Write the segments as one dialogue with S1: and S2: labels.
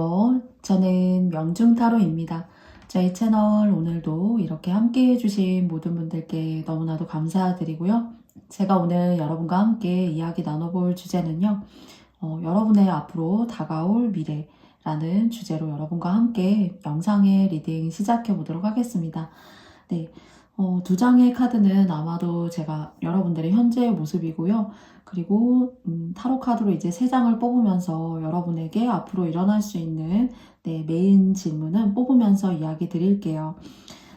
S1: 안녕하세요. 저는 명중타로입니다. 저희 채널 오늘도 이렇게 함께 해주신 모든 분들께 너무나도 감사드리고요. 제가 오늘 여러분과 함께 이야기 나눠볼 주제는요. 여러분의 앞으로 다가올 미래라는 주제로 여러분과 함께 영상의 리딩 시작해 보도록 하겠습니다. 네, 두 장의 카드는 아마도 제가 여러분들의 현재의 모습이고요. 그리고 타로 카드로 이제 3장을 뽑으면서 여러분에게 앞으로 일어날 수 있는 메인 질문은 뽑으면서 이야기 드릴게요.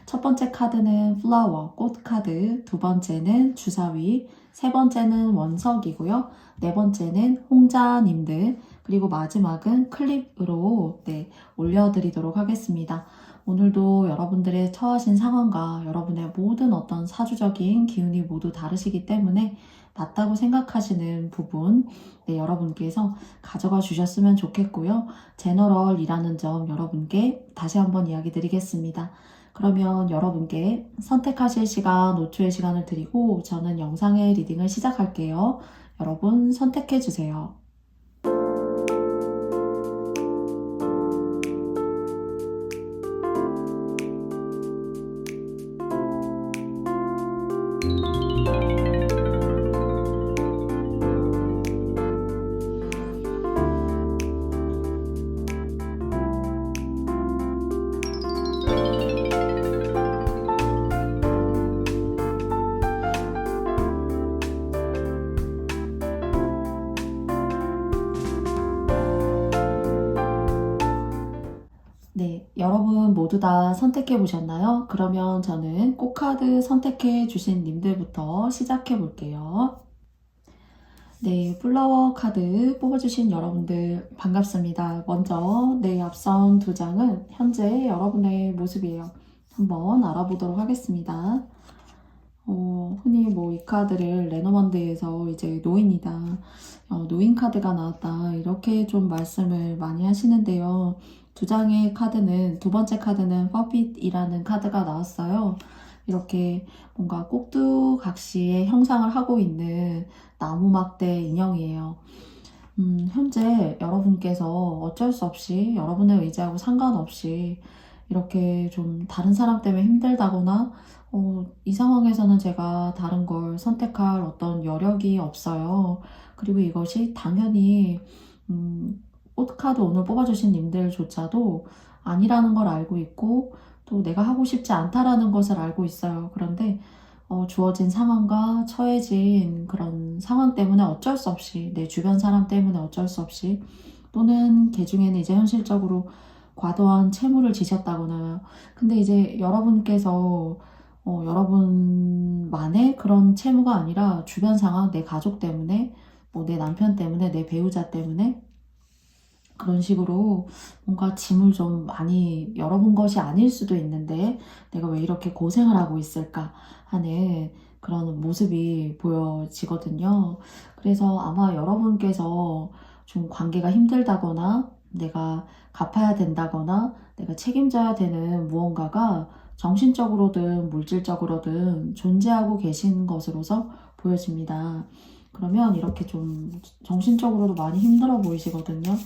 S1: 첫 번째 카드는 플라워, 꽃 카드, 두 번째는 주사위, 세 번째는 원석이고요. 네 번째는 홍자님들, 그리고 마지막은 클립으로 올려드리도록 하겠습니다. 오늘도 여러분들의 처하신 상황과 여러분의 모든 어떤 사주적인 기운이 모두 다르시기 때문에 맞다고 생각하시는 부분 여러분께서 가져가 주셨으면 좋겠고요. 제너럴이라는 점 여러분께 다시 한번 이야기 드리겠습니다. 그러면 여러분께 선택하실 시간, 5초의 시간을 드리고 저는 영상의 리딩을 시작할게요. 여러분 선택해 주세요. 네, 여러분 모두 다 선택해 보셨나요? 그러면 저는 꽃카드 선택해 주신 님들부터 시작해 볼게요. 네, 플라워 카드 뽑아주신 여러분들 반갑습니다. 먼저 앞선 2장은 현재 여러분의 모습이에요. 한번 알아보도록 하겠습니다. 흔히 이 카드를 레노먼드에서 이제 노인이다, 노인 카드가 나왔다 이렇게 좀 말씀을 많이 하시는데요. 2장의 카드는, 두 번째 카드는 퍼핏이라는 카드가 나왔어요. 이렇게 뭔가 꼭두각시의 형상을 하고 있는 나무막대 인형이에요. 현재 여러분께서 어쩔 수 없이 여러분의 의지하고 상관없이 이렇게 좀 다른 사람 때문에 힘들다거나 이 상황에서는 제가 다른 걸 선택할 어떤 여력이 없어요. 그리고 이것이 당연히 꽃카드 오늘 뽑아주신 님들조차도 아니라는 걸 알고 있고 또 내가 하고 싶지 않다라는 것을 알고 있어요. 그런데 주어진 상황과 처해진 그런 상황 때문에 어쩔 수 없이, 내 주변 사람 때문에 어쩔 수 없이, 또는 개 중에는 이제 현실적으로 과도한 채무를 지셨다거나, 근데 이제 여러분께서 여러분만의 그런 채무가 아니라 주변 상황, 내 가족 때문에, 내 남편 때문에, 내 배우자 때문에 그런 식으로 뭔가 짐을 좀 많이 열어본 것이 아닐 수도 있는데 내가 왜 이렇게 고생을 하고 있을까 하는 그런 모습이 보여지거든요. 그래서 아마 여러분께서 좀 관계가 힘들다거나 내가 갚아야 된다거나 내가 책임져야 되는 무언가가 정신적으로든 물질적으로든 존재하고 계신 것으로서 보여집니다. 그러면 이렇게 좀 정신적으로도 많이 힘들어 보이시거든요.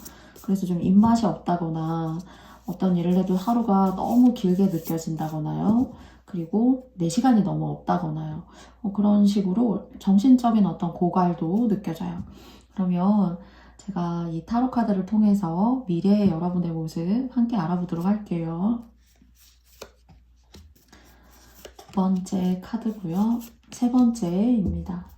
S1: 그래서 좀 입맛이 없다거나 어떤 일을 해도 하루가 너무 길게 느껴진다거나요. 그리고 내 시간이 너무 없다거나요. 그런 식으로 정신적인 어떤 고갈도 느껴져요. 그러면 제가 이 타로 카드를 통해서 미래의 여러분의 모습 함께 알아보도록 할게요. 두 번째 카드고요. 세 번째입니다.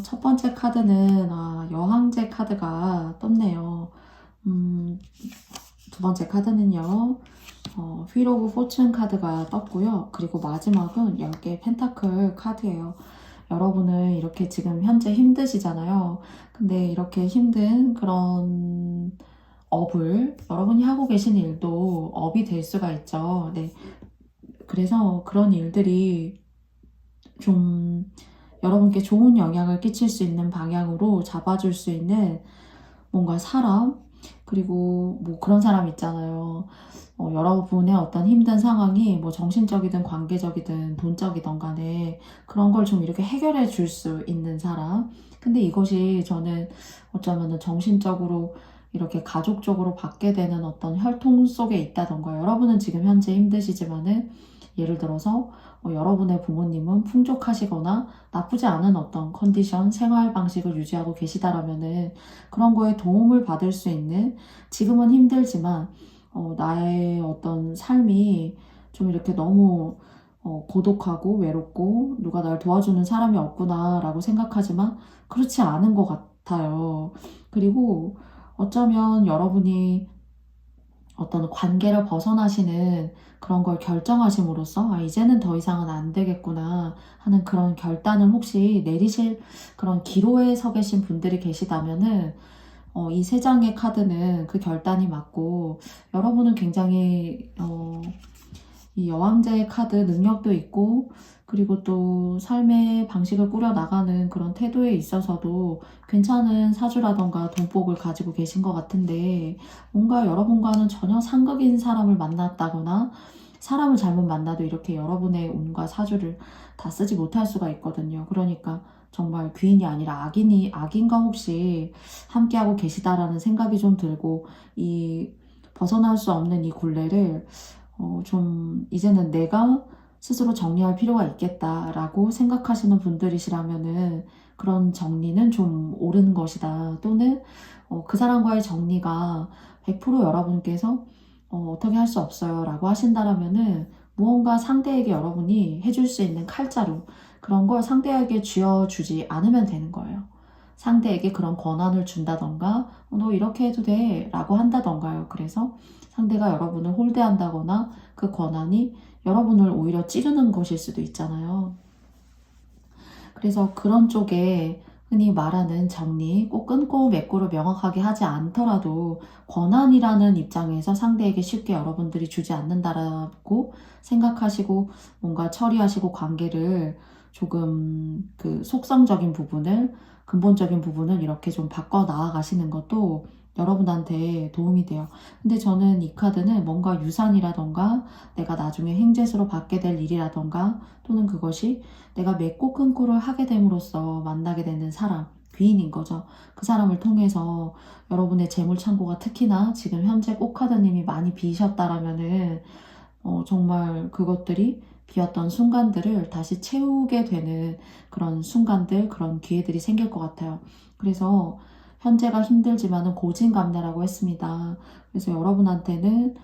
S1: 첫 번째 카드는 여항제 카드가 떴네요. 두 번째 카드는요. 휠 오브 포춘 카드가 떴고요. 그리고 마지막은 10개 펜타클 카드예요. 여러분은 이렇게 지금 현재 힘드시잖아요. 근데 이렇게 힘든 그런 업을, 여러분이 하고 계신 일도 업이 될 수가 있죠. 네. 그래서 그런 일들이 좀 여러분께 좋은 영향을 끼칠 수 있는 방향으로 잡아줄 수 있는 뭔가 사람, 그리고 그런 사람 있잖아요. 여러분의 어떤 힘든 상황이 정신적이든 관계적이든 돈적이든 간에 그런 걸 좀 이렇게 해결해 줄 수 있는 사람, 근데 이것이 저는 어쩌면 정신적으로 이렇게 가족적으로 받게 되는 어떤 혈통 속에 있다던가, 여러분은 지금 현재 힘드시지만은 예를 들어서 여러분의 부모님은 풍족하시거나 나쁘지 않은 어떤 컨디션, 생활 방식을 유지하고 계시다라면은 그런 거에 도움을 받을 수 있는, 지금은 힘들지만 나의 어떤 삶이 좀 이렇게 너무 고독하고 외롭고 누가 날 도와주는 사람이 없구나라고 생각하지만 그렇지 않은 것 같아요. 그리고 어쩌면 여러분이 어떤 관계를 벗어나시는 그런 걸 결정하심으로써 이제는 더 이상은 안 되겠구나 하는 그런 결단을 혹시 내리실 그런 기로에 서 계신 분들이 계시다면은 이 세 장의 카드는 그 결단이 맞고, 여러분은 굉장히 이 여왕제의 카드 능력도 있고, 그리고 또 삶의 방식을 꾸려나가는 그런 태도에 있어서도 괜찮은 사주라던가 돈복을 가지고 계신 것 같은데, 뭔가 여러분과는 전혀 상극인 사람을 만났다거나 사람을 잘못 만나도 이렇게 여러분의 운과 사주를 다 쓰지 못할 수가 있거든요. 그러니까 정말 귀인이 아니라 악인과 혹시 함께하고 계시다라는 생각이 좀 들고, 이 벗어날 수 없는 이 굴레를 좀 이제는 내가 스스로 정리할 필요가 있겠다라고 생각하시는 분들이시라면은 그런 정리는 좀 옳은 것이다. 또는 그 사람과의 정리가 100% 여러분께서 어떻게 할 수 없어요 라고 하신다라면은 무언가 상대에게 여러분이 해줄 수 있는 칼자루, 그런 걸 상대에게 쥐어주지 않으면 되는 거예요. 상대에게 그런 권한을 준다던가 너 이렇게 해도 돼 라고 한다던가요. 그래서 상대가 여러분을 홀대한다거나 그 권한이 여러분을 오히려 찌르는 것일 수도 있잖아요. 그래서 그런 쪽에 흔히 말하는 정리, 꼭 끊고 맺고를 명확하게 하지 않더라도 권한이라는 입장에서 상대에게 쉽게 여러분들이 주지 않는다라고 생각하시고 뭔가 처리하시고 관계를 조금 그 속성적인 부분을, 근본적인 부분을 이렇게 좀 바꿔 나아가시는 것도 여러분한테 도움이 돼요. 근데 저는 이 카드는 뭔가 유산이라던가 내가 나중에 행재수로 받게 될 일이라던가, 또는 그것이 내가 맺고 끊고를 하게 됨으로써 만나게 되는 사람, 귀인인 거죠. 그 사람을 통해서 여러분의 재물 창고가 특히나 지금 현재 꽃카드님이 많이 비셨다라면은 정말 그것들이 비었던 순간들을 다시 채우게 되는 그런 순간들, 그런 기회들이 생길 것 같아요. 그래서 현재가 힘들지만은 고진감래라고 했습니다. 그래서 여러분한테는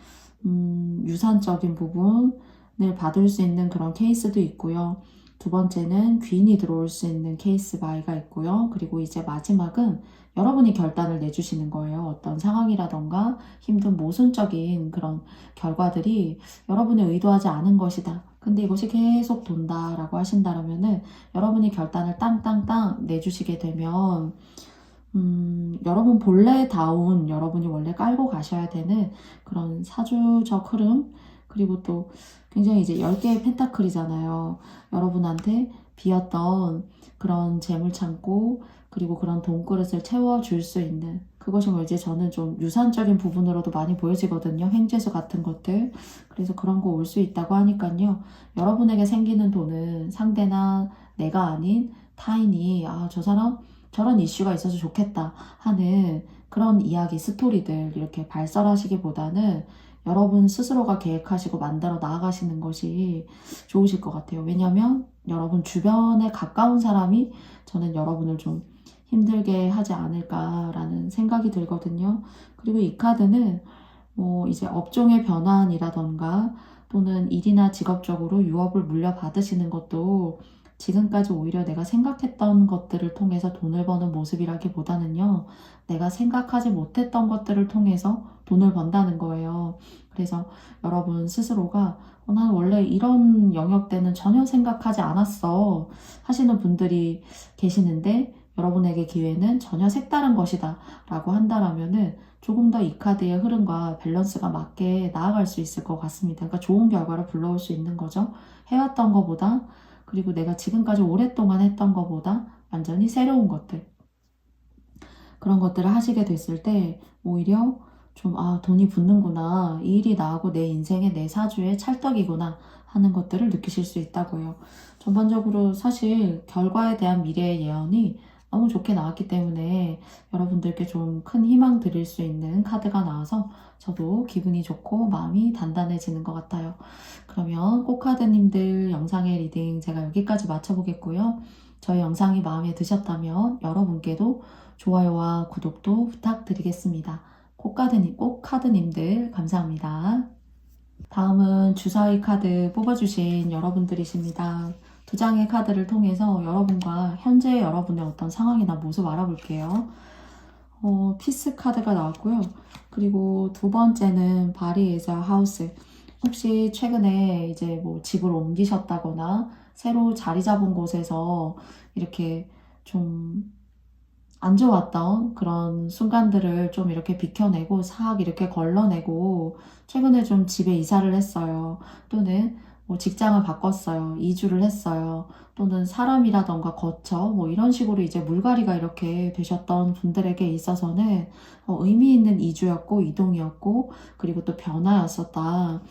S1: 유산적인 부분을 받을 수 있는 그런 케이스도 있고요. 두 번째는 귀인이 들어올 수 있는 케이스 바이가 있고요. 그리고 이제 마지막은 여러분이 결단을 내주시는 거예요. 어떤 상황이라던가 힘든 모순적인 그런 결과들이 여러분이 의도하지 않은 것이다. 근데 이것이 계속 돈다라고 하신다면은 여러분이 결단을 땅땅땅 내주시게 되면 여러분 본래다운, 여러분이 원래 깔고 가셔야 되는 그런 사주적 흐름, 그리고 또 굉장히 이제 10개의 펜타클이잖아요. 여러분한테 비었던 그런 재물 창고, 그리고 그런 돈그릇을 채워줄 수 있는, 그것이 뭐 이제 저는 좀 유산적인 부분으로도 많이 보여지거든요. 행재수 같은 것들. 그래서 그런 거 올 수 있다고 하니까요. 여러분에게 생기는 돈은 상대나 내가 아닌 타인이 저 사람 저런 이슈가 있어서 좋겠다 하는 그런 이야기, 스토리들 이렇게 발설하시기보다는 여러분 스스로가 계획하시고 만들어 나아가시는 것이 좋으실 것 같아요. 왜냐면 여러분 주변에 가까운 사람이 저는 여러분을 좀 힘들게 하지 않을까라는 생각이 들거든요. 그리고 이 카드는 뭐 이제 업종의 변환이라던가 또는 일이나 직업적으로 유업을 물려받으시는 것도 지금까지 오히려 내가 생각했던 것들을 통해서 돈을 버는 모습이라기보다는요, 내가 생각하지 못했던 것들을 통해서 돈을 번다는 거예요. 그래서 여러분 스스로가 난 원래 이런 영역 때는 전혀 생각하지 않았어 하시는 분들이 계시는데, 여러분에게 기회는 전혀 색다른 것이다 라고 한다라면은 조금 더 이 카드의 흐름과 밸런스가 맞게 나아갈 수 있을 것 같습니다. 그러니까 좋은 결과를 불러올 수 있는 거죠. 해왔던 것보다, 그리고 내가 지금까지 오랫동안 했던 것보다 완전히 새로운 것들, 그런 것들을 하시게 됐을 때 오히려 좀 돈이 붙는구나, 이 일이 나하고 내 인생의 내 사주의 찰떡이구나 하는 것들을 느끼실 수 있다고요. 전반적으로 사실 결과에 대한 미래의 예언이 너무 좋게 나왔기 때문에 여러분들께 좀 큰 희망 드릴 수 있는 카드가 나와서 저도 기분이 좋고 마음이 단단해지는 것 같아요. 그러면 꽃카드님들 영상의 리딩 제가 여기까지 마쳐보겠고요. 저희 영상이 마음에 드셨다면 여러분께도 좋아요와 구독도 부탁드리겠습니다. 꽃카드님들 감사합니다. 다음은 주사위 카드 뽑아주신 여러분들이십니다. 두 장의 카드를 통해서 여러분과 현재 여러분의 어떤 상황이나 모습 알아볼게요. 피스 카드가 나왔고요. 그리고 두 번째는 바리에서 하우스. 혹시 최근에 이제 뭐 집을 옮기셨다거나 새로 자리 잡은 곳에서 이렇게 좀 안 좋았던 그런 순간들을 좀 이렇게 비켜내고 싹 이렇게 걸러내고 최근에 좀 집에 이사를 했어요. 또는 뭐 직장을 바꿨어요. 이주를 했어요. 또는 사람이라던가 거처 뭐 이런 식으로 이제 물갈이가 이렇게 되셨던 분들에게 있어서는 의미 있는 이주였고 이동이었고 그리고 또 변화였었다.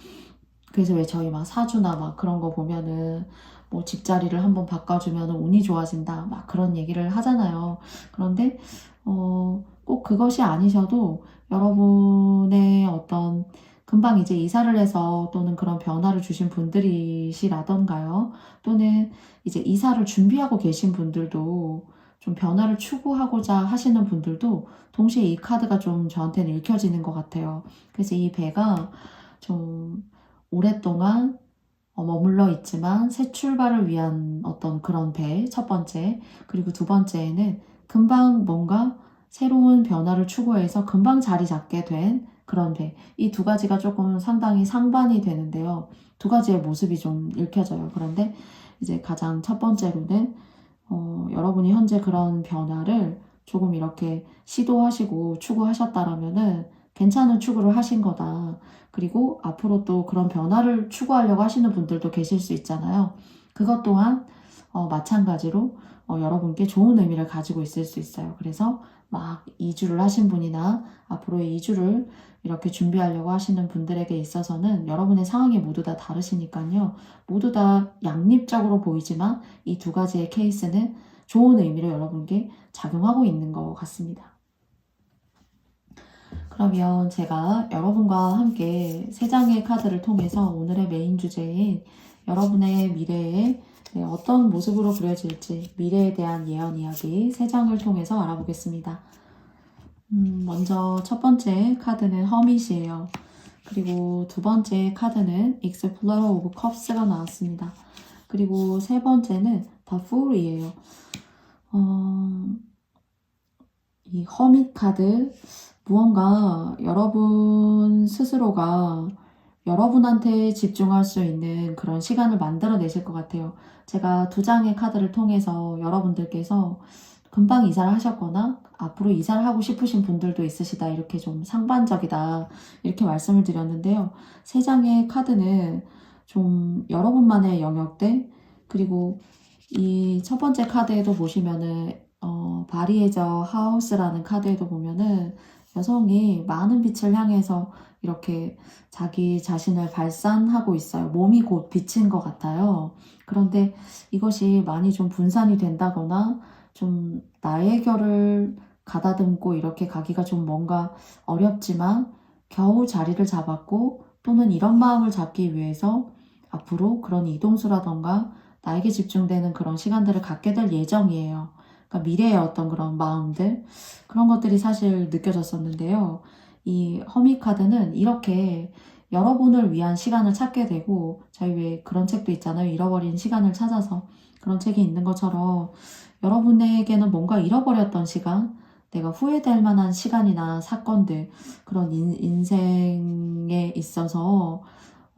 S1: 그래서 왜 저희 막 사주나 막 그런 거 보면은 뭐 집자리를 한번 바꿔주면 운이 좋아진다 막 그런 얘기를 하잖아요. 그런데 꼭 그것이 아니셔도 여러분의 어떤 금방 이제 이사를 해서 또는 그런 변화를 주신 분들이시라던가요. 또는 이제 이사를 준비하고 계신 분들도 좀 변화를 추구하고자 하시는 분들도 동시에 이 카드가 좀 저한테는 읽혀지는 것 같아요. 그래서 이 배가 좀 오랫동안 머물러 있지만 새 출발을 위한 어떤 그런 배, 첫 번째. 그리고 두 번째에는 금방 뭔가 새로운 변화를 추구해서 금방 자리 잡게 된 그런 배. 이 두 가지가 조금 상당히 상반이 되는데요. 두 가지의 모습이 좀 읽혀져요. 그런데 이제 가장 첫 번째로는 여러분이 현재 그런 변화를 조금 이렇게 시도하시고 추구하셨다라면은 괜찮은 추구를 하신 거다. 그리고 앞으로 또 그런 변화를 추구하려고 하시는 분들도 계실 수 있잖아요. 그것 또한 마찬가지로 여러분께 좋은 의미를 가지고 있을 수 있어요. 그래서 막 이주를 하신 분이나 앞으로의 이주를 이렇게 준비하려고 하시는 분들에게 있어서는 여러분의 상황이 모두 다 다르시니까요. 모두 다 양립적으로 보이지만 이 두 가지의 케이스는 좋은 의미로 여러분께 작용하고 있는 것 같습니다. 그러면 제가 여러분과 함께 세 장의 카드를 통해서 오늘의 메인 주제인 여러분의 미래에 어떤 모습으로 그려질지 미래에 대한 예언 이야기 세 장을 통해서 알아보겠습니다. 먼저 첫 번째 카드는 허밋이에요. 그리고 두 번째 카드는 Explorer of Cups가 나왔습니다. 그리고 세 번째는 The Fool이에요. 이 허밋 카드 무언가 여러분 스스로가 여러분한테 집중할 수 있는 그런 시간을 만들어내실 것 같아요. 제가 두 장의 카드를 통해서 여러분들께서 금방 이사를 하셨거나 앞으로 이사를 하고 싶으신 분들도 있으시다. 이렇게 좀 상반적이다. 이렇게 말씀을 드렸는데요. 세 장의 카드는 좀 여러분만의 영역들 그리고 이 첫 번째 카드에도 보시면은 바리에저 하우스라는 카드에도 보면은 여성이 많은 빛을 향해서 이렇게 자기 자신을 발산하고 있어요. 몸이 곧 빛인 것 같아요. 그런데 이것이 많이 좀 분산이 된다거나 좀 나의 결을 가다듬고 이렇게 가기가 좀 뭔가 어렵지만 겨우 자리를 잡았고 또는 이런 마음을 잡기 위해서 앞으로 그런 이동수라던가 나에게 집중되는 그런 시간들을 갖게 될 예정이에요. 그러니까 미래의 어떤 그런 마음들 그런 것들이 사실 느껴졌었는데요. 이 허미 카드는 이렇게 여러분을 위한 시간을 찾게 되고 저희 왜 그런 책도 있잖아요. 잃어버린 시간을 찾아서 그런 책이 있는 것처럼 여러분에게는 뭔가 잃어버렸던 시간 내가 후회될 만한 시간이나 사건들 그런 인생에 있어서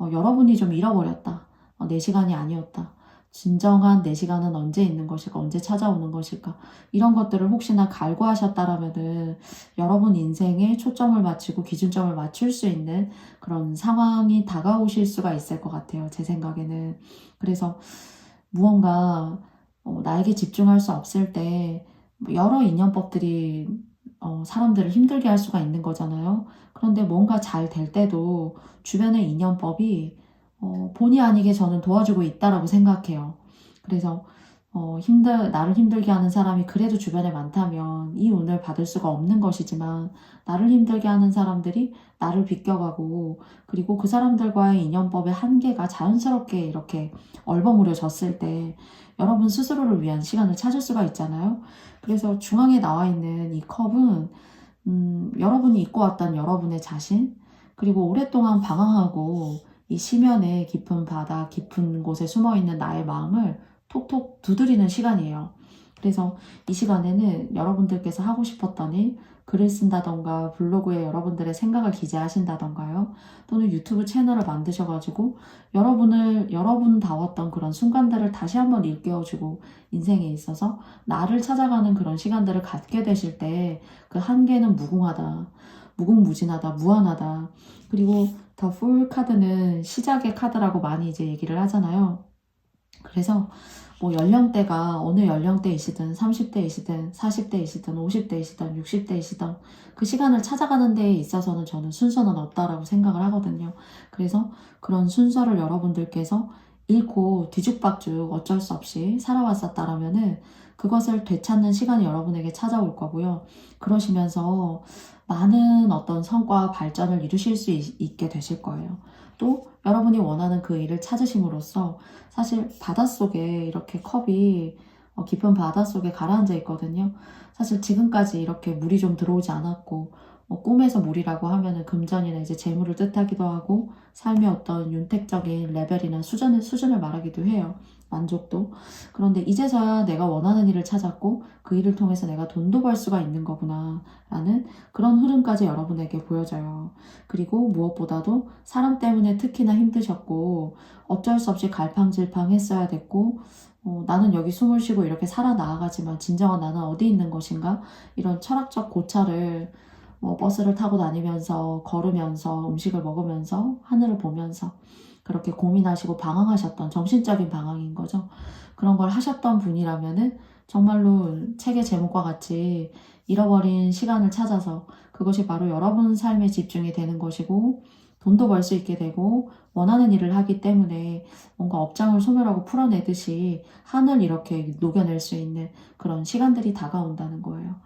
S1: 여러분이 좀 잃어버렸다. 내 시간이 아니었다. 진정한 내 시간은 언제 있는 것일까? 언제 찾아오는 것일까? 이런 것들을 혹시나 갈구하셨다라면은 여러분 인생에 초점을 맞추고 기준점을 맞출 수 있는 그런 상황이 다가오실 수가 있을 것 같아요. 제 생각에는. 그래서 무언가 나에게 집중할 수 없을 때 여러 인연법들이 사람들을 힘들게 할 수가 있는 거잖아요. 그런데 뭔가 잘 될 때도 주변의 인연법이 본의 아니게 저는 도와주고 있다라고 생각해요. 그래서 나를 힘들게 하는 사람이 그래도 주변에 많다면 이 운을 받을 수가 없는 것이지만, 나를 힘들게 하는 사람들이 나를 비껴가고, 그리고 그 사람들과의 인연법의 한계가 자연스럽게 이렇게 얼버무려졌을 때 여러분 스스로를 위한 시간을 찾을 수가 있잖아요. 그래서 중앙에 나와 있는 이 컵은 여러분이 잊고 왔던 여러분의 자신, 그리고 오랫동안 방황하고 이 심연의 깊은 바다, 깊은 곳에 숨어있는 나의 마음을 톡톡 두드리는 시간이에요. 그래서 이 시간에는 여러분들께서 하고 싶었던 일, 글을 쓴다던가 블로그에 여러분들의 생각을 기재하신다던가요. 또는 유튜브 채널을 만드셔가지고 여러분다웠던 그런 순간들을 다시 한번 일깨워주고, 인생에 있어서 나를 찾아가는 그런 시간들을 갖게 되실 때 그 한계는 무궁하다, 무궁무진하다, 무한하다. 그리고 더 풀 카드는 시작의 카드라고 많이 이제 얘기를 하잖아요. 그래서 뭐 연령대가 어느 연령대이시든 30대이시든 40대이시든 50대이시든 60대이시든 그 시간을 찾아가는 데에 있어서는 저는 순서는 없다라고 생각을 하거든요. 그래서 그런 순서를 여러분들께서 잃고 뒤죽박죽 어쩔 수 없이 살아왔었다라면은 그것을 되찾는 시간이 여러분에게 찾아올 거고요. 그러시면서 많은 어떤 성과 발전을 이루실 수 있게 되실 거예요. 또 여러분이 원하는 그 일을 찾으심으로써 사실 바닷속에 이렇게 컵이 깊은 바닷속에 가라앉아 있거든요. 사실 지금까지 이렇게 물이 좀 들어오지 않았고, 꿈에서 물이라고 하면은 금전이나 이제 재물을 뜻하기도 하고, 삶의 어떤 윤택적인 레벨이나 수준을 말하기도 해요. 만족도. 그런데 이제서야 내가 원하는 일을 찾았고 그 일을 통해서 내가 돈도 벌 수가 있는 거구나 라는 그런 흐름까지 여러분에게 보여져요. 그리고 무엇보다도 사람 때문에 특히나 힘드셨고 어쩔 수 없이 갈팡질팡 했어야 됐고, 나는 여기 숨을 쉬고 이렇게 살아나가지만 진정한 나는 어디 있는 것인가, 이런 철학적 고찰을 버스를 타고 다니면서, 걸으면서, 음식을 먹으면서, 하늘을 보면서 그렇게 고민하시고 방황하셨던, 정신적인 방황인 거죠. 그런 걸 하셨던 분이라면은 정말로 책의 제목과 같이 잃어버린 시간을 찾아서 그것이 바로 여러분 삶에 집중이 되는 것이고, 돈도 벌 수 있게 되고 원하는 일을 하기 때문에 뭔가 업장을 소멸하고 풀어내듯이 한을 이렇게 녹여낼 수 있는 그런 시간들이 다가온다는 거예요.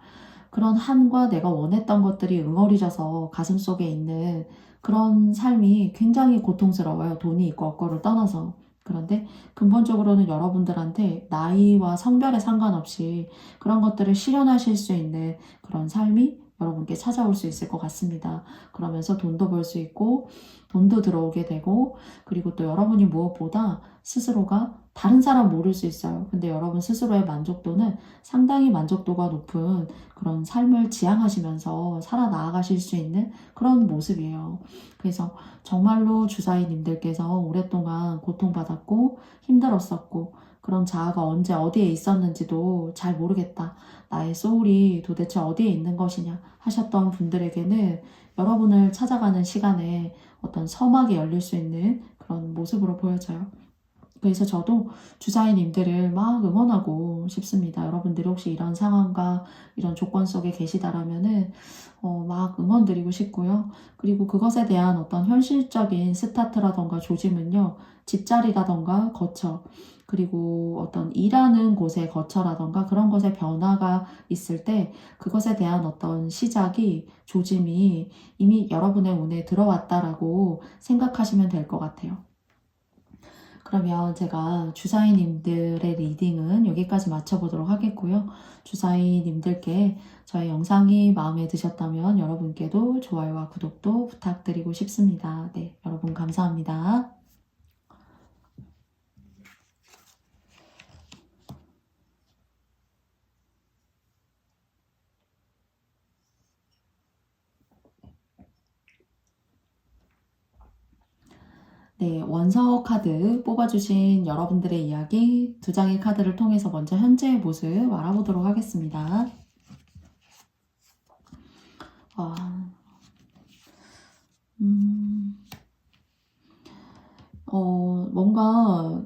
S1: 그런 한과 내가 원했던 것들이 응어리져서 가슴속에 있는 그런 삶이 굉장히 고통스러워요. 돈이 있고 없고를 떠나서. 그런데 근본적으로는 여러분들한테 나이와 성별에 상관없이 그런 것들을 실현하실 수 있는 그런 삶이 여러분께 찾아올 수 있을 것 같습니다. 그러면서 돈도 벌 수 있고 돈도 들어오게 되고, 그리고 또 여러분이 무엇보다 스스로가 다른 사람 모를 수 있어요. 근데 여러분 스스로의 만족도는 상당히 만족도가 높은 그런 삶을 지향하시면서 살아나가실 수 있는 그런 모습이에요. 그래서 정말로 주사위님들께서 오랫동안 고통받았고 힘들었었고, 그런 자아가 언제 어디에 있었는지도 잘 모르겠다, 나의 소울이 도대체 어디에 있는 것이냐 하셨던 분들에게는 여러분을 찾아가는 시간에 어떤 서막이 열릴 수 있는 그런 모습으로 보여져요. 그래서 저도 주사위님들을 막 응원하고 싶습니다. 여러분들이 혹시 이런 상황과 이런 조건 속에 계시다라면은 막 응원드리고 싶고요. 그리고 그것에 대한 어떤 현실적인 스타트라던가 조짐은요, 집자리라던가 거처, 그리고 어떤 일하는 곳의 거처라던가 그런 것에 변화가 있을 때 그것에 대한 어떤 시작이, 조짐이 이미 여러분의 운에 들어왔다라고 생각하시면 될 것 같아요. 그러면 제가 주사위님들의 리딩은 여기까지 마쳐보도록 하겠고요. 주사위님들께 저의 영상이 마음에 드셨다면 여러분께도 좋아요와 구독도 부탁드리고 싶습니다. 네, 여러분 감사합니다. 네, 원서 카드 뽑아주신 여러분들의 이야기 2장의 카드를 통해서 먼저 현재의 모습 알아보도록 하겠습니다. 뭔가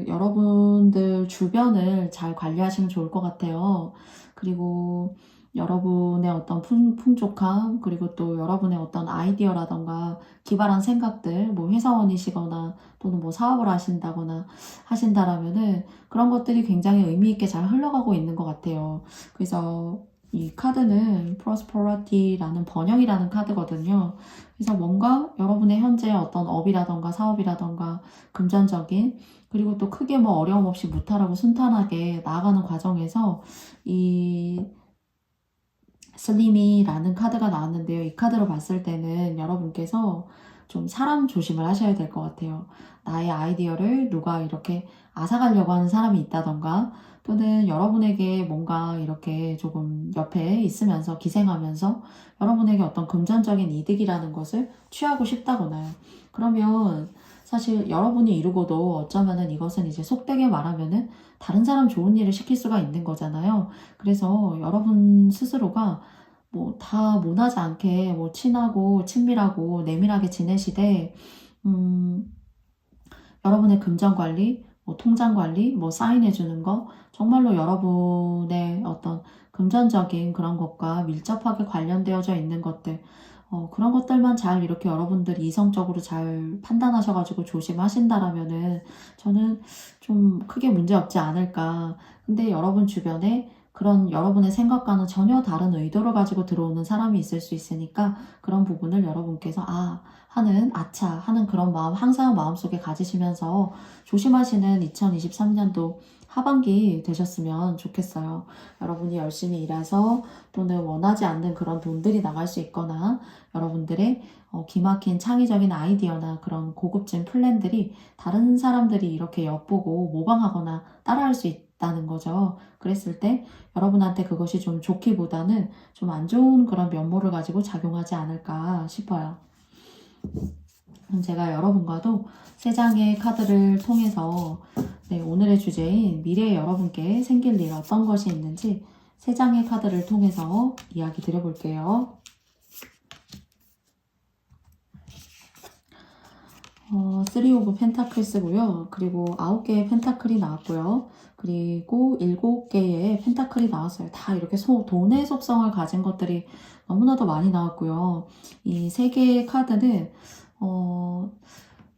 S1: 여러분들 주변을 잘 관리하시면 좋을 것 같아요. 그리고 여러분의 어떤 풍족함, 그리고 또 여러분의 어떤 아이디어라던가 기발한 생각들, 뭐 회사원이시거나 또는 뭐 사업을 하신다라면은 그런 것들이 굉장히 의미 있게 잘 흘러가고 있는 것 같아요. 그래서 이 카드는 Prosperity라는 번영이라는 카드거든요. 그래서 뭔가 여러분의 현재 어떤 업이라던가 사업이라던가 금전적인, 그리고 또 크게 뭐 어려움 없이 무탈하고 순탄하게 나아가는 과정에서 이 슬림이라는 카드가 나왔는데요. 이 카드로 봤을 때는 여러분께서 좀 사람 조심을 하셔야 될 것 같아요. 나의 아이디어를 누가 이렇게 앗아가려고 하는 사람이 있다던가, 또는 여러분에게 뭔가 이렇게 조금 옆에 있으면서 기생하면서 여러분에게 어떤 금전적인 이득이라는 것을 취하고 싶다거나요. 그러면 사실 여러분이 이루고도 어쩌면은 이것은 이제 속되게 말하면은 다른 사람 좋은 일을 시킬 수가 있는 거잖아요. 그래서 여러분 스스로가 뭐 다 모나지 않게 뭐 친하고 친밀하고 내밀하게 지내시되, 여러분의 금전 관리, 뭐 통장 관리, 뭐 사인해주는 거, 정말로 여러분의 어떤 금전적인 그런 것과 밀접하게 관련되어져 있는 것들, 그런 것들만 잘 이렇게 여러분들이 이성적으로 잘 판단하셔가지고 조심하신다라면은 저는 좀 크게 문제 없지 않을까. 근데 여러분 주변에 그런 여러분의 생각과는 전혀 다른 의도를 가지고 들어오는 사람이 있을 수 있으니까 그런 부분을 여러분께서 하는 그런 마음 항상 마음속에 가지시면서 조심하시는 2023년도 하반기 되셨으면 좋겠어요. 여러분이 열심히 일해서 또는 원하지 않는 그런 돈들이 나갈 수 있거나 여러분들의 기막힌 창의적인 아이디어나 그런 고급진 플랜들이 다른 사람들이 이렇게 엿보고 모방하거나 따라할 수 있다는 거죠. 그랬을 때 여러분한테 그것이 좀 좋기보다는 좀 안 좋은 그런 면모를 가지고 작용하지 않을까 싶어요. 제가 여러분과도 세 장의 카드를 통해서 오늘의 주제인 미래의 여러분께 생길 일 어떤 것이 있는지 세 장의 카드를 통해서 이야기 드려볼게요. 3 오브 펜타클스고요. 그리고 9개의 펜타클이 나왔고요. 그리고 7개의 펜타클이 나왔어요. 다 이렇게 돈의 속성을 가진 것들이 너무나도 많이 나왔고요. 이 3개의 카드는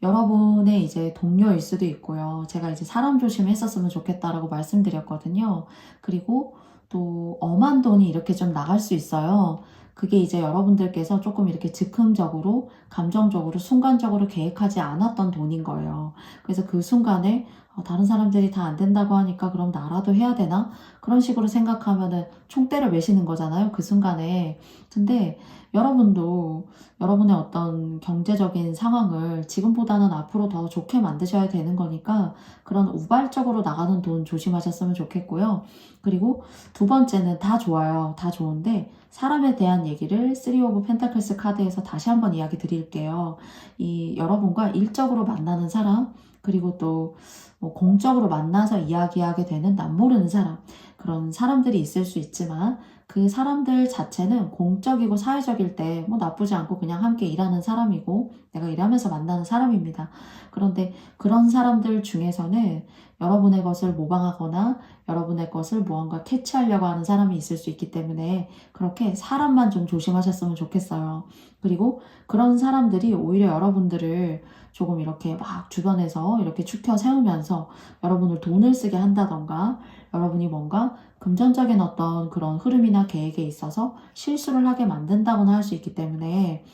S1: 여러분의 이제 동료일 수도 있고요. 제가 이제 사람 조심했었으면 좋겠다라고 말씀드렸거든요. 그리고 또 엄한 돈이 이렇게 좀 나갈 수 있어요. 그게 이제 여러분들께서 조금 이렇게 즉흥적으로, 감정적으로, 순간적으로 계획하지 않았던 돈인 거예요. 그래서 그 순간에 다른 사람들이 다 안 된다고 하니까 그럼 나라도 해야 되나? 그런 식으로 생각하면은 총대를 매시는 거잖아요. 그 순간에. 근데 여러분도 여러분의 어떤 경제적인 상황을 지금보다는 앞으로 더 좋게 만드셔야 되는 거니까 그런 우발적으로 나가는 돈 조심하셨으면 좋겠고요. 그리고 두 번째는 다 좋아요. 다 좋은데 사람에 대한 얘기를 3 오브 펜타클스 카드에서 다시 한번 이야기 드릴게요. 이 여러분과 일적으로 만나는 사람, 그리고 또 뭐 공적으로 만나서 이야기하게 되는 남모르는 사람, 그런 사람들이 있을 수 있지만 그 사람들 자체는 공적이고 사회적일 때 뭐 나쁘지 않고 그냥 함께 일하는 사람이고 내가 일하면서 만나는 사람입니다. 그런데 그런 사람들 중에서는 여러분의 것을 모방하거나 여러분의 것을 무언가 캐치하려고 하는 사람이 있을 수 있기 때문에 그렇게 사람만 좀 조심하셨으면 좋겠어요. 그리고 그런 사람들이 오히려 여러분들을 조금 이렇게 막 주변에서 이렇게 추켜 세우면서 여러분을 돈을 쓰게 한다던가 여러분이 뭔가 금전적인 어떤 그런 흐름이나 계획에 있어서 실수를 하게 만든다거나 할 수 있기 때문에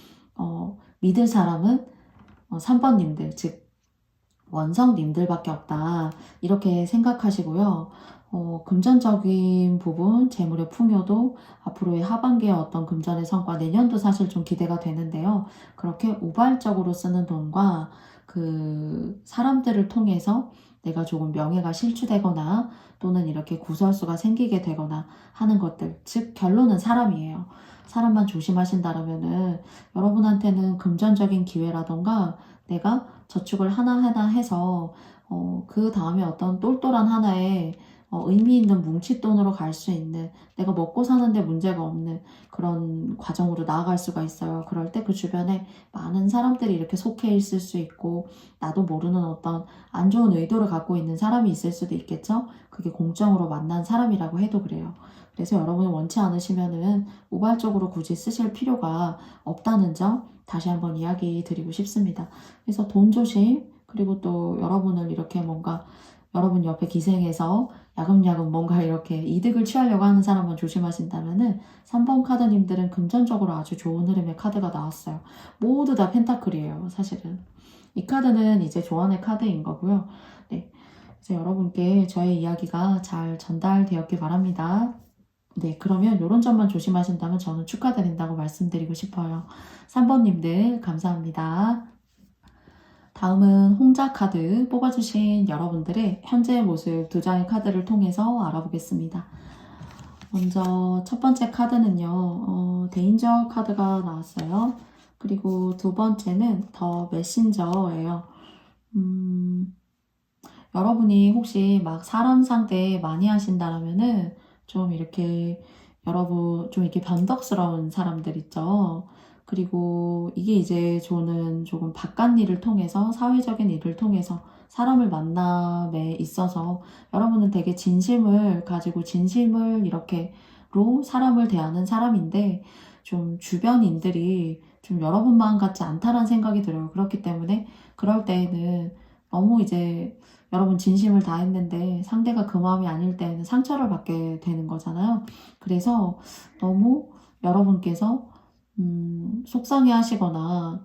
S1: 믿을 사람은 3번님들, 즉 원성님들밖에 없다. 이렇게 생각하시고요. 금전적인 부분, 재물의 풍요도 앞으로의 하반기의 어떤 금전의 성과, 내년도 사실 좀 기대가 되는데요. 그렇게 우발적으로 쓰는 돈과 그 사람들을 통해서 내가 조금 명예가 실추되거나 또는 이렇게 구설수가 생기게 되거나 하는 것들, 즉 결론은 사람이에요. 사람만 조심하신다면은 여러분한테는 금전적인 기회라던가 내가 저축을 하나하나 해서 그 다음에 어떤 똘똘한 하나의 의미 있는 뭉칫돈으로 갈 수 있는, 내가 먹고 사는데 문제가 없는 그런 과정으로 나아갈 수가 있어요. 그럴 때 그 주변에 많은 사람들이 이렇게 속해 있을 수 있고 나도 모르는 어떤 안 좋은 의도를 갖고 있는 사람이 있을 수도 있겠죠. 그게 공적으로 만난 사람이라고 해도 그래요. 그래서 여러분이 원치 않으시면은 우발적으로 굳이 쓰실 필요가 없다는 점 다시 한번 이야기 드리고 싶습니다. 그래서 돈 조심, 그리고 또 여러분을 이렇게 뭔가 여러분 옆에 기생해서 야금야금 뭔가 이렇게 이득을 취하려고 하는 사람만 조심하신다면은 3번 카드님들은 금전적으로 아주 좋은 흐름의 카드가 나왔어요. 모두 다 펜타클이에요, 사실은. 이 카드는 이제 조언의 카드인 거고요. 네, 이제 여러분께 저의 이야기가 잘 전달되었길 바랍니다. 네, 그러면 이런 점만 조심하신다면 저는 축하드린다고 말씀드리고 싶어요. 3번님들 감사합니다. 다음은 홍자 카드 뽑아주신 여러분들의 현재의 모습 두 장의 카드를 통해서 알아보겠습니다. 먼저 첫 번째 카드는요, 데인저 카드가 나왔어요. 그리고 두 번째는 더 메신저예요. 여러분이 혹시 막 사람 상대 많이 하신다라면은 좀 이렇게 여러분 좀 이렇게 변덕스러운 사람들 있죠. 그리고 이게 이제 저는 조금 바깥 일을 통해서 사회적인 일을 통해서 사람을 만남에 있어서 여러분은 되게 진심을 가지고 진심을 이렇게로 사람을 대하는 사람인데 좀 주변인들이 좀 여러분 마음 같지 않다라는 생각이 들어요. 그렇기 때문에 그럴 때에는 너무 이제 여러분 진심을 다했는데 상대가 그 마음이 아닐 때는 상처를 받게 되는 거잖아요. 그래서 너무 여러분께서 속상해 하시거나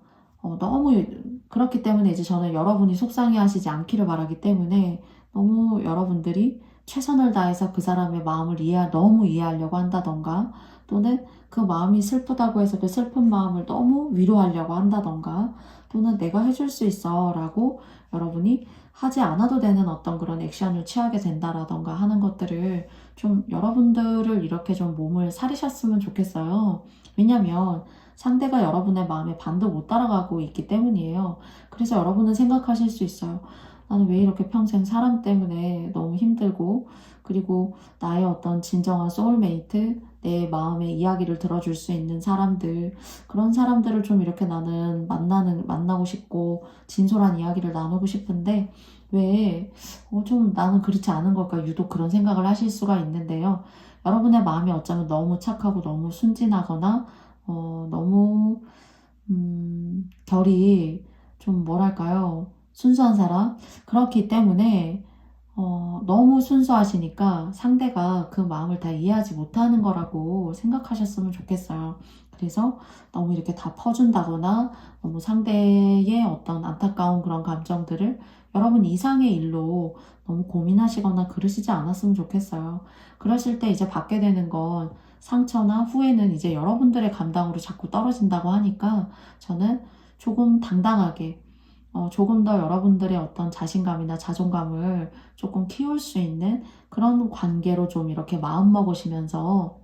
S1: 너무 그렇기 때문에 이제 저는 여러분이 속상해 하시지 않기를 바라기 때문에 너무 여러분들이 최선을 다해서 그 사람의 마음을 너무 이해하려고 한다던가 또는 그 마음이 슬프다고 해서 그 슬픈 마음을 너무 위로하려고 한다던가 또는 내가 해줄 수 있어 라고 여러분이 하지 않아도 되는 어떤 그런 액션을 취하게 된다라던가 하는 것들을 좀 여러분들을 이렇게 좀 몸을 사리셨으면 좋겠어요. 왜냐면 상대가 여러분의 마음에 반도 못 따라가고 있기 때문이에요. 그래서 여러분은 생각하실 수 있어요. 나는 왜 이렇게 평생 사람 때문에 너무 힘들고 그리고 나의 어떤 진정한 소울메이트, 내 마음의 이야기를 들어줄 수 있는 사람들, 그런 사람들을 좀 이렇게 나는 만나고 싶고 진솔한 이야기를 나누고 싶은데 왜 좀 나는 그렇지 않은 걸까 유독 그런 생각을 하실 수가 있는데요. 여러분의 마음이 어쩌면 너무 착하고 너무 순진하거나 너무 결이 좀 뭐랄까요? 순수한 사람? 그렇기 때문에 너무 순수하시니까 상대가 그 마음을 다 이해하지 못하는 거라고 생각하셨으면 좋겠어요. 그래서 너무 이렇게 다 퍼준다거나 너무 상대의 어떤 안타까운 그런 감정들을 여러분 이상의 일로 너무 고민하시거나 그러시지 않았으면 좋겠어요. 그러실 때 이제 받게 되는 건 상처나 후회는 이제 여러분들의 감당으로 자꾸 떨어진다고 하니까 저는 조금 당당하게 조금 더 여러분들의 어떤 자신감이나 자존감을 조금 키울 수 있는 그런 관계로 좀 이렇게 마음 먹으시면서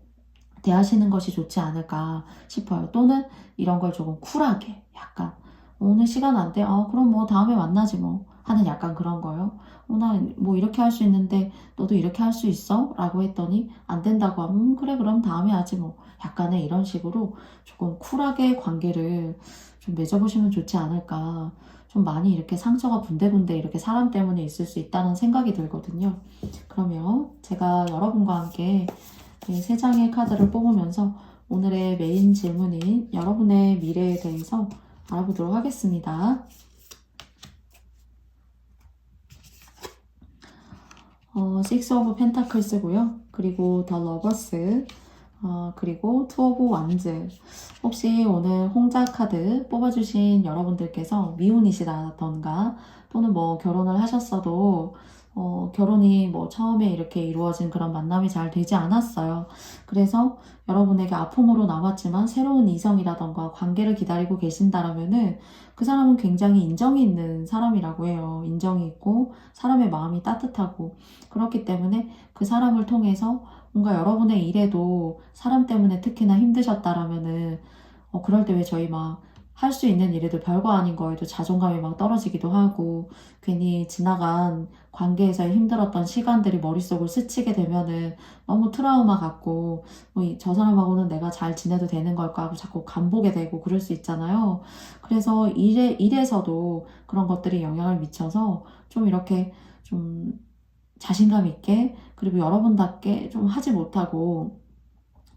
S1: 대하시는 것이 좋지 않을까 싶어요. 또는 이런 걸 조금 쿨하게 약간 오늘 시간 안 돼? 그럼 뭐 다음에 만나지 뭐 하는 약간 그런 거요. 나 뭐 이렇게 할 수 있는데 너도 이렇게 할 수 있어? 라고 했더니 안 된다고 하면 그래 그럼 다음에 하지 뭐 약간의 이런 식으로 조금 쿨하게 관계를 좀 맺어보시면 좋지 않을까. 좀 많이 이렇게 상처가 군데군데 이렇게 사람 때문에 있을 수 있다는 생각이 들거든요. 그러면 제가 여러분과 함께 이 세 장의 카드를 뽑으면서 오늘의 메인 질문인 여러분의 미래에 대해서 알아보도록 하겠습니다. Six of Pentacles고요. 그리고 The Lovers, 그리고 Two of Wands. 혹시 오늘 홍자 카드 뽑아주신 여러분들께서 미혼이시다던가 또는 뭐 결혼을 하셨어도 결혼이 뭐 처음에 이렇게 이루어진 그런 만남이 잘 되지 않았어요. 그래서 여러분에게 아픔으로 남았지만 새로운 이성이라던가 관계를 기다리고 계신다라면은 그 사람은 굉장히 인정이 있는 사람이라고 해요. 인정이 있고 사람의 마음이 따뜻하고 그렇기 때문에 그 사람을 통해서 뭔가 여러분의 일에도 사람 때문에 특히나 힘드셨다라면은 그럴 때 왜 저희 막 할 수 있는 일에도 별거 아닌 거에도 자존감이 막 떨어지기도 하고 괜히 지나간 관계에서 힘들었던 시간들이 머릿속을 스치게 되면은 너무 트라우마 같고 저 사람하고는 내가 잘 지내도 되는 걸까 하고 자꾸 간보게 되고 그럴 수 있잖아요. 그래서 일에서도 그런 것들이 영향을 미쳐서 좀 이렇게 좀 자신감 있게 그리고 여러분답게 좀 하지 못하고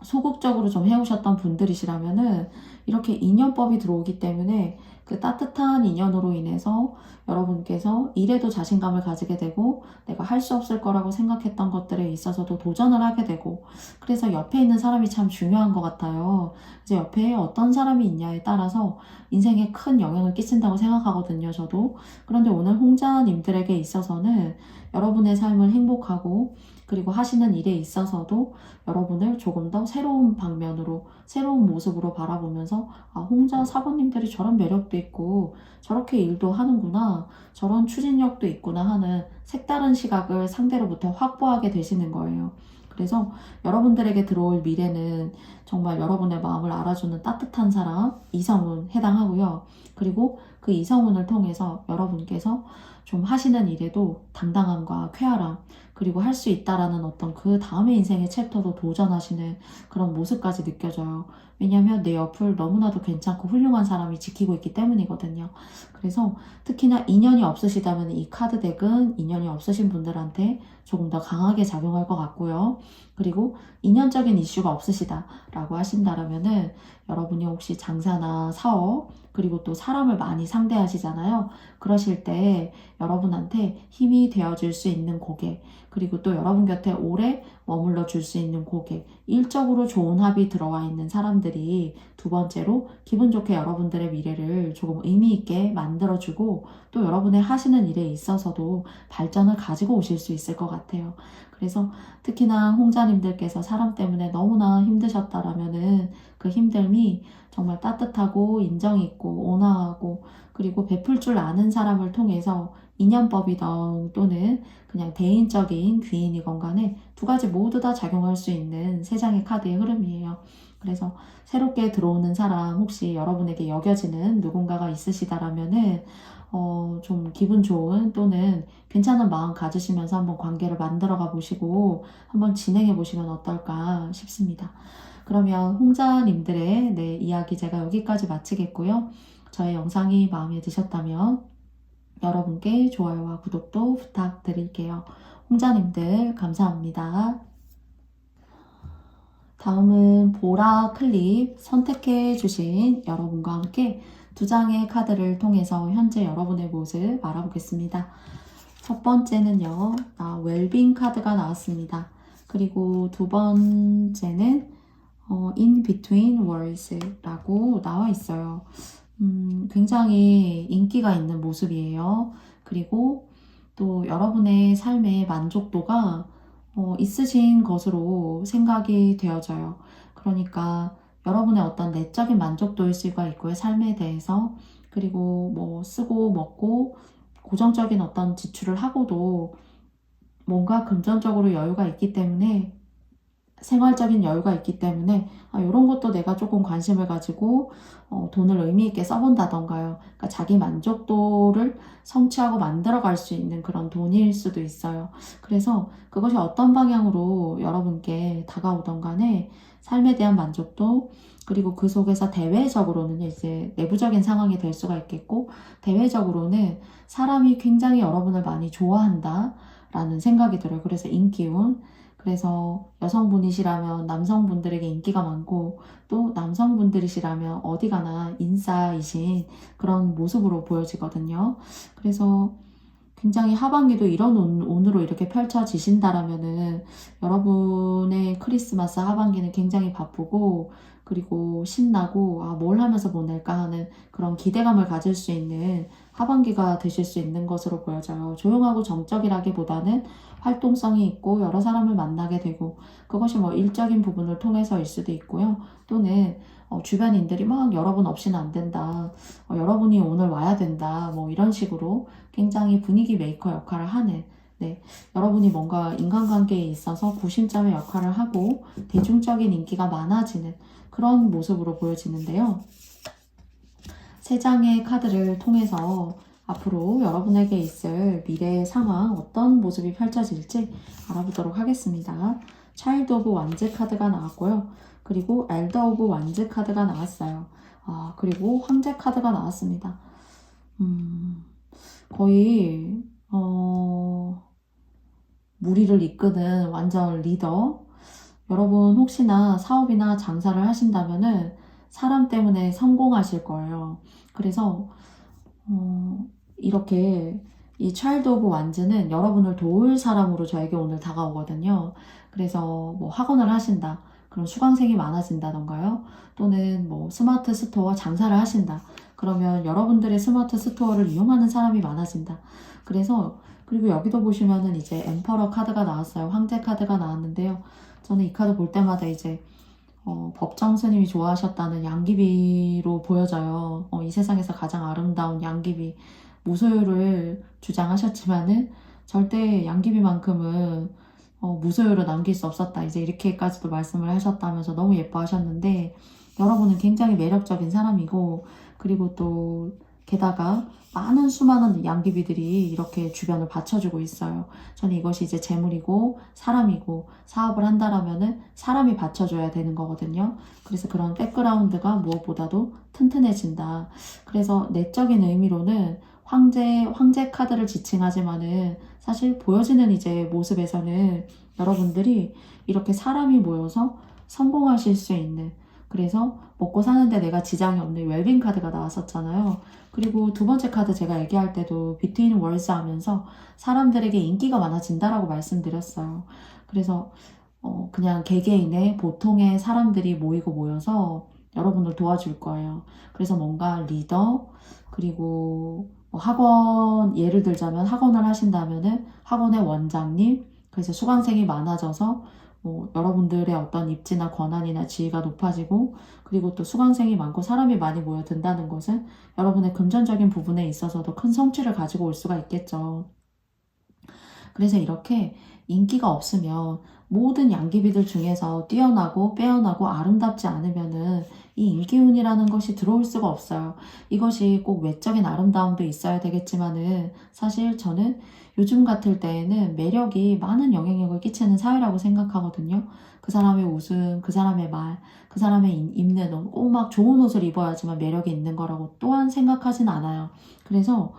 S1: 소극적으로 좀 해오셨던 분들이시라면은 이렇게 인연법이 들어오기 때문에 그 따뜻한 인연으로 인해서 여러분께서 일에도 자신감을 가지게 되고 내가 할 수 없을 거라고 생각했던 것들에 있어서도 도전을 하게 되고, 그래서 옆에 있는 사람이 참 중요한 것 같아요. 이제 옆에 어떤 사람이 있냐에 따라서 인생에 큰 영향을 끼친다고 생각하거든요, 저도. 그런데 오늘 홍자님들에게 있어서는 여러분의 삶을 행복하고 그리고 하시는 일에 있어서도 여러분을 조금 더 새로운 방면으로, 새로운 모습으로 바라보면서 아, 홍자 사부님들이 저런 매력도 있고 저렇게 일도 하는구나, 저런 추진력도 있구나 하는 색다른 시각을 상대로부터 확보하게 되시는 거예요. 그래서 여러분들에게 들어올 미래는 정말 여러분의 마음을 알아주는 따뜻한 사람, 이성운 해당하고요. 그리고 그 이성운을 통해서 여러분께서 좀 하시는 일에도 당당함과 쾌활함, 그리고 할 수 있다라는 어떤 그 다음의 인생의 챕터도 도전하시는 그런 모습까지 느껴져요. 왜냐하면 내 옆을 너무나도 괜찮고 훌륭한 사람이 지키고 있기 때문이거든요. 그래서 특히나 인연이 없으시다면 이 카드 덱은 인연이 없으신 분들한테 조금 더 강하게 작용할 것 같고요. 그리고 인연적인 이슈가 없으시다라고 하신다라면은 여러분이 혹시 장사나 사업, 그리고 또 사람을 많이 상대하시잖아요. 그러실 때 여러분한테 힘이 되어줄 수 있는 고객, 그리고 또 여러분 곁에 오래 머물러 줄 수 있는 고객, 일적으로 좋은 합이 들어와 있는 사람들이 두 번째로 기분 좋게 여러분들의 미래를 조금 의미 있게 만들어주고 또 여러분의 하시는 일에 있어서도 발전을 가지고 오실 수 있을 것 같아요. 그래서 특히나 홍자님들께서 사람 때문에 너무나 힘드셨다라면은 그 힘듦이 정말 따뜻하고 인정 있고 온화하고 그리고 베풀 줄 아는 사람을 통해서 인연법이던 또는 그냥 대인적인 귀인이건 간에 두 가지 모두 다 작용할 수 있는 세 장의 카드의 흐름이에요. 그래서 새롭게 들어오는 사람, 혹시 여러분에게 여겨지는 누군가가 있으시다라면은 좀 기분 좋은 또는 괜찮은 마음 가지시면서 한번 관계를 만들어가 보시고 한번 진행해 보시면 어떨까 싶습니다. 그러면 홍자님들의 이야기 제가 여기까지 마치겠고요. 저의 영상이 마음에 드셨다면 여러분께 좋아요와 구독도 부탁드릴게요. 홍자님들 감사합니다. 다음은 보라 클립 선택해 주신 여러분과 함께 두 장의 카드를 통해서 현재 여러분의 모습 알아보겠습니다. 첫 번째는요, 웰빙 카드가 나왔습니다. 그리고 두 번째는 In Between Worlds라고 나와 있어요. 굉장히 인기가 있는 모습이에요. 그리고 또 여러분의 삶의 만족도가 있으신 것으로 생각이 되어져요. 그러니까 여러분의 어떤 내적인 만족도일 수가 있고요. 삶에 대해서. 그리고 뭐 쓰고 먹고 고정적인 어떤 지출을 하고도 뭔가 금전적으로 여유가 있기 때문에, 생활적인 여유가 있기 때문에 이런 것도 내가 조금 관심을 가지고 돈을 의미 있게 써본다던가요. 그러니까 자기 만족도를 성취하고 만들어갈 수 있는 그런 돈일 수도 있어요. 그래서 그것이 어떤 방향으로 여러분께 다가오던 간에 삶에 대한 만족도, 그리고 그 속에서 대외적으로는 이제 내부적인 상황이 될 수가 있겠고, 대외적으로는 사람이 굉장히 여러분을 많이 좋아한다 라는 생각이 들어요. 그래서 인기운, 그래서 여성분이시라면 남성분들에게 인기가 많고 또 남성분들이시라면 어디 가나 인싸이신 그런 모습으로 보여지거든요. 그래서 굉장히 하반기도 이런 운으로 이렇게 펼쳐지신다라면은 여러분의 크리스마스 하반기는 굉장히 바쁘고 그리고 신나고 뭘 하면서 보낼까 하는 그런 기대감을 가질 수 있는 하반기가 되실 수 있는 것으로 보여져요. 조용하고 정적이라기보다는 활동성이 있고 여러 사람을 만나게 되고, 그것이 뭐 일적인 부분을 통해서일 수도 있고요. 또는 주변인들이 막 여러분 없이는 안 된다, 여러분이 오늘 와야 된다, 뭐 이런 식으로 굉장히 분위기 메이커 역할을 하는, 여러분이 뭔가 인간관계에 있어서 구심점의 역할을 하고 대중적인 인기가 많아지는 그런 모습으로 보여지는데요. 세 장의 카드를 통해서 앞으로 여러분에게 있을 미래의 상황, 어떤 모습이 펼쳐질지 알아보도록 하겠습니다. 차일드 오브 완즈 카드가 나왔고요. 그리고 엘더 오브 완즈 카드가 나왔어요. 그리고 황제 카드가 나왔습니다. 거의 무리를 이끄는 완전 리더, 여러분 혹시나 사업이나 장사를 하신다면은 사람 때문에 성공하실 거예요. 그래서 이렇게 이 차일드 오브 완즈는 여러분을 도울 사람으로 저에게 오늘 다가오거든요. 그래서 뭐 학원을 하신다. 그럼 수강생이 많아진다던가요. 또는 뭐 스마트 스토어 장사를 하신다. 그러면 여러분들의 스마트 스토어를 이용하는 사람이 많아진다. 그래서 그리고 여기도 보시면은 이제 엠퍼러 카드가 나왔어요. 황제 카드가 나왔는데요. 저는 이 카드 볼 때마다 이제 법정 스님이 좋아하셨다는 양귀비로 보여져요. 이 세상에서 가장 아름다운 양귀비 무소유를 주장하셨지만은 절대 양귀비만큼은 무소유로 남길 수 없었다. 이제 이렇게까지도 말씀을 하셨다면서 너무 예뻐하셨는데 여러분은 굉장히 매력적인 사람이고 그리고 또 게다가 많은 수많은 양귀비들이 이렇게 주변을 받쳐주고 있어요. 저는 이것이 이제 재물이고 사람이고 사업을 한다라면은 사람이 받쳐줘야 되는 거거든요. 그래서 그런 백그라운드가 무엇보다도 튼튼해진다. 그래서 내적인 의미로는 황제 카드를 지칭하지만은 사실 보여지는 이제 모습에서는 여러분들이 이렇게 사람이 모여서 성공하실 수 있는 그래서 먹고 사는데 내가 지장이 없는 웰빙 카드가 나왔었잖아요. 그리고 두 번째 카드 제가 얘기할 때도 비트윈 월즈 하면서 사람들에게 인기가 많아진다라고 말씀드렸어요. 그래서 그냥 개개인의 보통의 사람들이 모이고 모여서 여러분을 도와줄 거예요. 그래서 뭔가 리더 그리고 뭐 학원 예를 들자면 학원을 하신다면은 학원의 원장님 그래서 수강생이 많아져서 뭐 여러분들의 어떤 입지나 권한이나 지위가 높아지고 그리고 또 수강생이 많고 사람이 많이 모여든다는 것은 여러분의 금전적인 부분에 있어서도 큰 성취를 가지고 올 수가 있겠죠. 그래서 이렇게 인기가 없으면 모든 양귀비들 중에서 뛰어나고 빼어나고 아름답지 않으면은 이 인기운이라는 것이 들어올 수가 없어요. 이것이 꼭 외적인 아름다움도 있어야 되겠지만은 사실 저는 요즘 같을 때에는 매력이 많은 영향력을 끼치는 사회라고 생각하거든요. 그 사람의 웃음, 그 사람의 말, 그 사람의 입는 옷, 꼭 막 좋은 옷을 입어야지만 매력이 있는 거라고 또한 생각하진 않아요. 그래서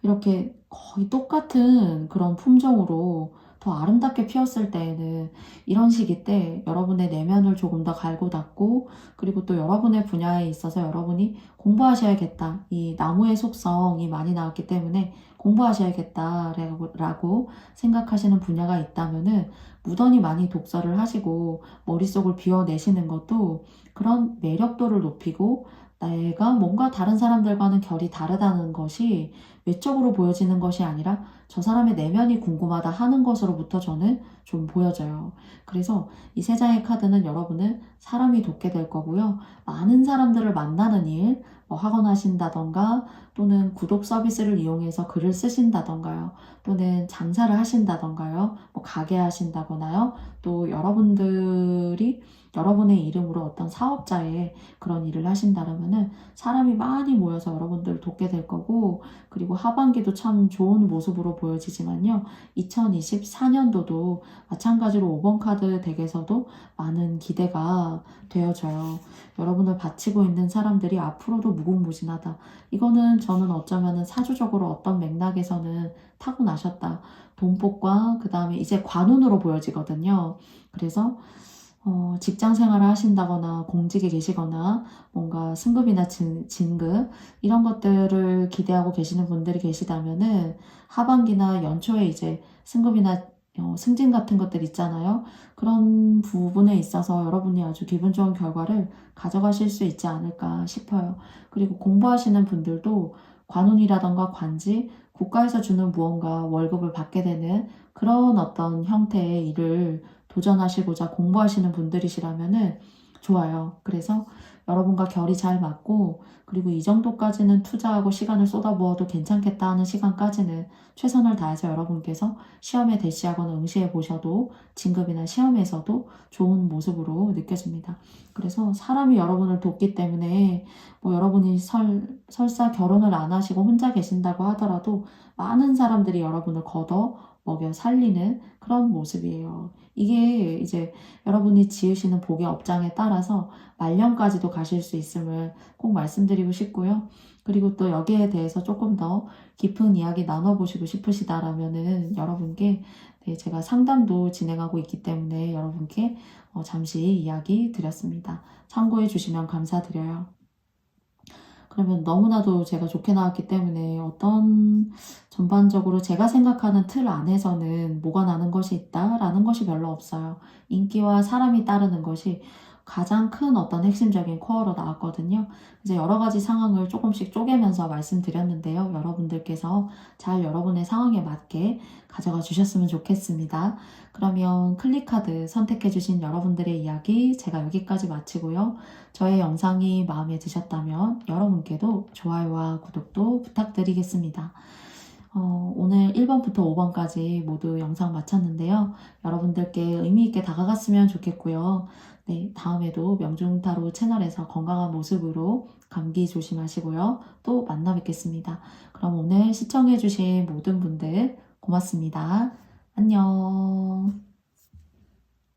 S1: 이렇게 거의 똑같은 그런 품종으로 더 아름답게 피었을 때에는 이런 시기 때 여러분의 내면을 조금 더 갈고 닦고 그리고 또 여러분의 분야에 있어서 여러분이 공부하셔야겠다. 이 나무의 속성이 많이 나왔기 때문에 공부하셔야겠다라고 생각하시는 분야가 있다면은 무던히 많이 독서를 하시고 머릿속을 비워내시는 것도 그런 매력도를 높이고 내가 뭔가 다른 사람들과는 결이 다르다는 것이 외적으로 보여지는 것이 아니라 저 사람의 내면이 궁금하다 하는 것으로부터 저는 좀 보여져요. 그래서 이 세 장의 카드는 여러분은 사람이 돕게 될 거고요. 많은 사람들을 만나는 일, 뭐 학원 하신다던가 또는 구독 서비스를 이용해서 글을 쓰신다던가요. 또는 장사를 하신다던가요. 뭐 가게 하신다거나요. 또 여러분들이 여러분의 이름으로 어떤 사업자의 그런 일을 하신다면은 사람이 많이 모여서 여러분들을 돕게 될 거고 그리고 하반기도 참 좋은 모습으로 보여지지만요. 2024년도도 마찬가지로 5번 카드 덱에서도 많은 기대가 되어져요. 여러분을 바치고 있는 사람들이 앞으로도 무궁무진하다. 이거는 저는 어쩌면은 사주적으로 어떤 맥락에서는 타고나셨다. 돈복과 그 다음에 이제 관운으로 보여지거든요. 그래서 직장 생활을 하신다거나 공직에 계시거나 뭔가 승급이나 진급 이런 것들을 기대하고 계시는 분들이 계시다면은 하반기나 연초에 이제 승급이나 승진 같은 것들 있잖아요. 그런 부분에 있어서 여러분이 아주 기분 좋은 결과를 가져가실 수 있지 않을까 싶어요. 그리고 공부하시는 분들도 관운이라던가 관직, 국가에서 주는 무언가 월급을 받게 되는 그런 어떤 형태의 일을 도전하시고자 공부하시는 분들이시라면은 좋아요. 그래서 여러분과 결이 잘 맞고 그리고 이 정도까지는 투자하고 시간을 쏟아부어도 괜찮겠다 하는 시간까지는 최선을 다해서 여러분께서 시험에 대시하거나 응시해 보셔도 진급이나 시험에서도 좋은 모습으로 느껴집니다. 그래서 사람이 여러분을 돕기 때문에 뭐 여러분이 설사 결혼을 안 하시고 혼자 계신다고 하더라도 많은 사람들이 여러분을 걷어 먹여 살리는 그런 모습이에요. 이게 이제 여러분이 지으시는 복의 업장에 따라서 말년까지도 가실 수 있음을 꼭 말씀드리고 싶고요. 그리고 또 여기에 대해서 조금 더 깊은 이야기 나눠보시고 싶으시다라면은 여러분께 네, 제가 상담도 진행하고 있기 때문에 여러분께 잠시 이야기 드렸습니다. 참고해 주시면 감사드려요. 그러면 너무나도 제가 좋게 나왔기 때문에 어떤 전반적으로 제가 생각하는 틀 안에서는 뭐가 나는 것이 있다라는 것이 별로 없어요. 인기와 사람이 따르는 것이 가장 큰 어떤 핵심적인 코어로 나왔거든요. 이제 여러 가지 상황을 조금씩 쪼개면서 말씀드렸는데요. 여러분들께서 잘 여러분의 상황에 맞게 가져가 주셨으면 좋겠습니다. 그러면 클릭카드 선택해주신 여러분들의 이야기 제가 여기까지 마치고요. 저의 영상이 마음에 드셨다면 여러분께도 좋아요와 구독도 부탁드리겠습니다. 오늘 1번부터 5번까지 모두 영상 마쳤는데요. 여러분들께 의미 있게 다가갔으면 좋겠고요. 네, 다음에도 명중타로 채널에서 건강한 모습으로 감기 조심하시고요. 또 만나 뵙겠습니다. 그럼 오늘 시청해주신 모든 분들 고맙습니다. 안녕.